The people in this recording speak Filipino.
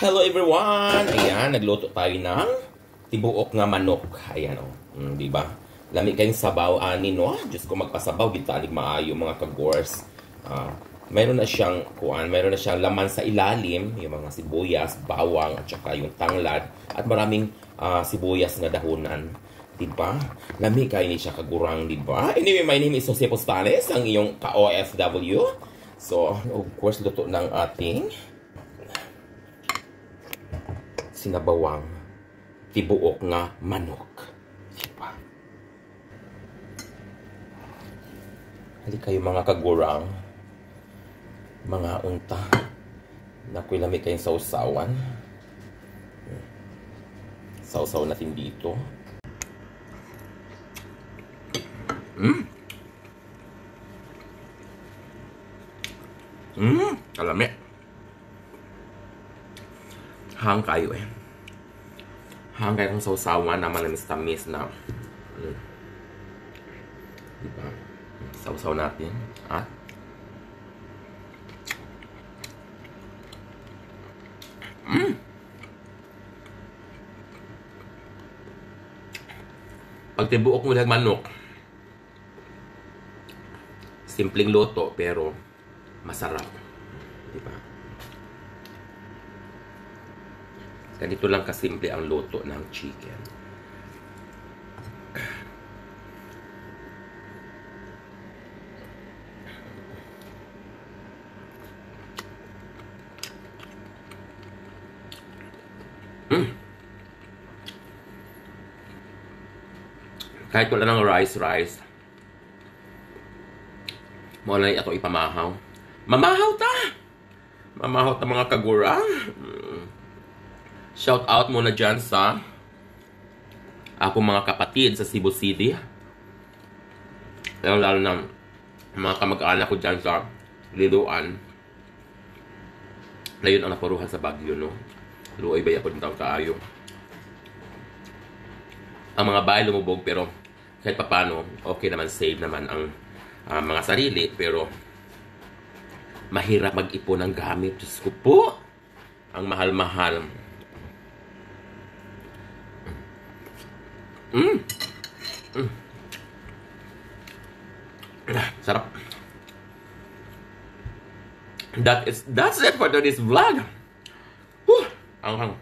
Hello everyone! Ayan, nagluto tayo ng tibuok nga manok. Ayan o, di ba? Lami kayong sabaw, anin no? Diyos ko magpasabaw, dito alig maayo mga kagors. Meron na siyang laman sa ilalim, yung mga sibuyas, bawang, at saka yung tanglad, at maraming sibuyas na dahunan. Diba? Lami kayo ni siya kagurang, diba? Anyway, my name is Jose Postanes, ang iyong ka-OFW. So, of course, luto ng ating sinabawang tibuok nga manok. Diba? Hali kayo mga kagurang, mga unta, nakoy lami kayong sausawan. Sausaw natin dito. Kalami. Hang kayo eh. Hang kayo kong sausawan na malamis-tamis na. Diba? Sausaw natin. Pag tibuok mo lang manok, simpleng luto pero masarap. Diba? Ganito lang kasimple ang luto ng chicken. Kahit wala ng rice. Mo na ito ipamahaw. Mamahaw ta! Mamahaw ta mga kagurang. Shout out muna dyan sa akong mga kapatid sa Cebu City. Lalo na mga kamag-anak ko dyan sa Liloan. Na yun ang napuruhan sa Baguio, no? Luoy ba ako din taong kaayo. Ang mga bahay lumubog pero kahit papano, okay naman, save naman ang mga sarili, pero mahirap mag-ipon ng gamit. Diyos ko po! Ang mahal-mahal. Sarap. That's it for today's vlog. Ang